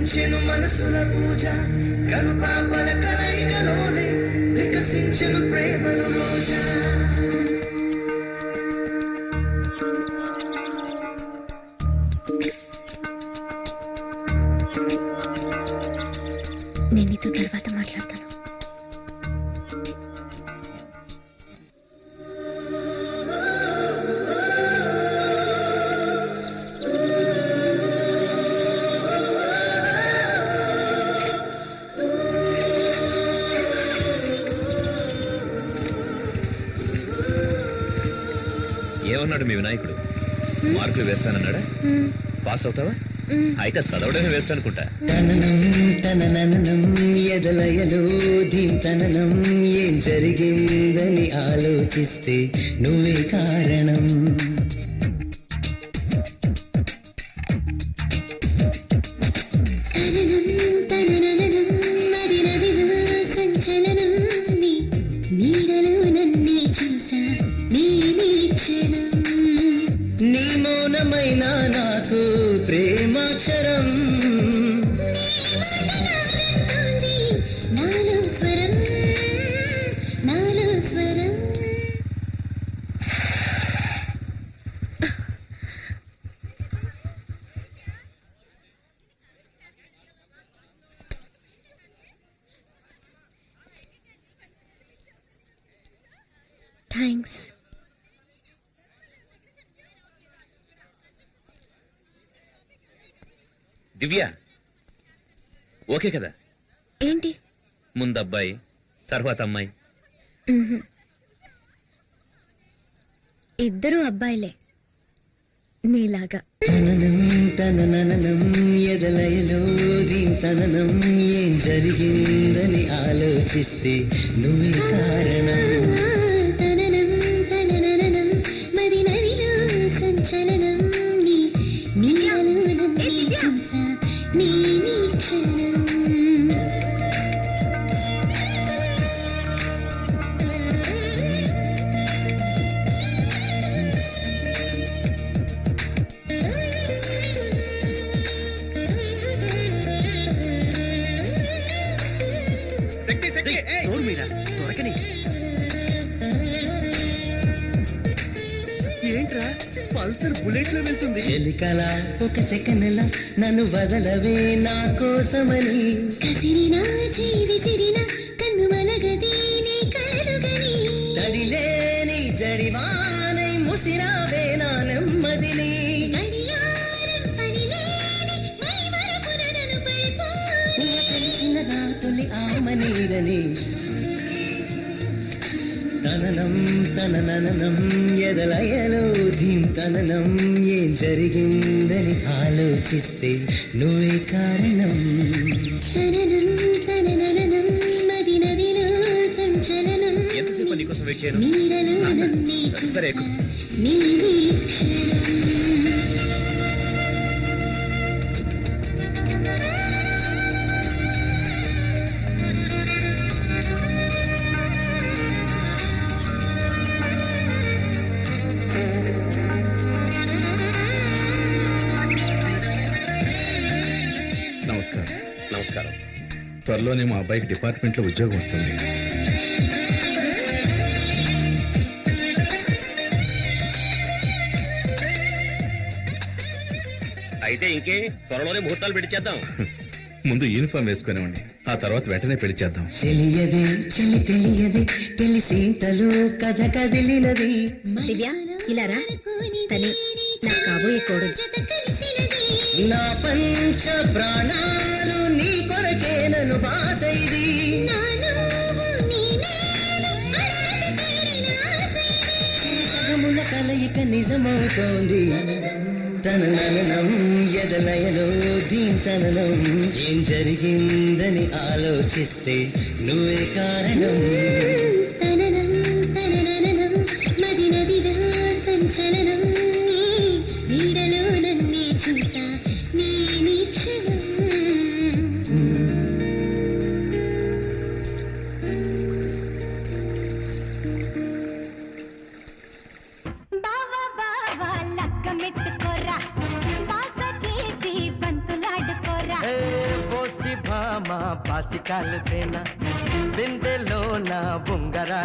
ఫలించెను మనసుల పూజ కనుపాపల కలయికలోనే వికసించెను ప్రేమను రోజా. నేను నీతో తర్వాత మాట్లాడతాను. ఏమన్నాడు మీ వినాయకుడు? మార్కులు వేస్తానన్నాడా? పాస్ అవుతావా? అయితే చదవడమే వేస్ట్ అనుకుంటా. ఎదలయలో ధీంతననం ఏం జరిగిందని ఆలోచిస్తే నువ్వే కారణం. నీ మౌనమైన నాకు ప్రేమాక్షరం నాలో స్వరం నాలో స్వరం. థ్యాంక్స్. దివ్య ఓకే కదా? ఏంటి? ముందు అబ్బాయి తర్వాత అమ్మాయి. ఇద్దరు అబ్బాయిలే నీలాగా. తననం ఎదలయలో దీంతననం ఏం జరిగిందని ఆలోచిస్తే నువ్వే కారణం. మరి నదిలో సంచలనం ఏంట్రా పల్సర్ బుల్లెట్ లో వెళ్తుంది. చెలికల ఒక సెకండ్ల నన్ను వదలవే నా కోసమని కసిరినా జీవిసిరినా కన్ను మలగది నీ కలుగని తడిలేని జడివానై ముసిరావే నా నెమ్మదిని కలిసిన నా తొలి ఆమనీదని. తననం తనననం ఎదలయలో ధీంతననం ఏం జరిగిందని ఆలోచిస్తే నువ్వే కారణం. ఎంతసేపు నీకోసం వెయిట్ చేయను? సరే నమస్కారం. త్వరలోనే మా అబ్బాయికి డిపార్ట్మెంట్లో ఉద్యోగం వస్తుంది. అయితే ఇంకే త్వరలోనే ముహూర్తాలు పెట్టించేద్దాం. ముందు యూనిఫామ్ వేసుకునేవాడిని, ఆ తర్వాత వెంటనే పెళ్లి చేద్దాం. తెలియదే చెలి తెలియదే తెలిసేంతలో కథ కదిలినది. దివ్య ఇలారా, తనే నా కాబోయే కోడలు. నా పంచ ప్రాణాలు నీ కొరకే నన్ను బాసైది. సగముల కలయిక నిజమవుతోంది. తననం ఎదలయలో దీంతనం ఏం జరిగిందని ఆలోచిస్తే నువ్వే కారణం. మది నదిలో సంచలనం నీడలో నన్నే చూసా నీ క్షణం. బావా బావా లక్క మెట్టుకోరా, బాస చేసి బంతులాడుకోరా. పాసికాలు తేనా బిందెలో నా బొంగరాల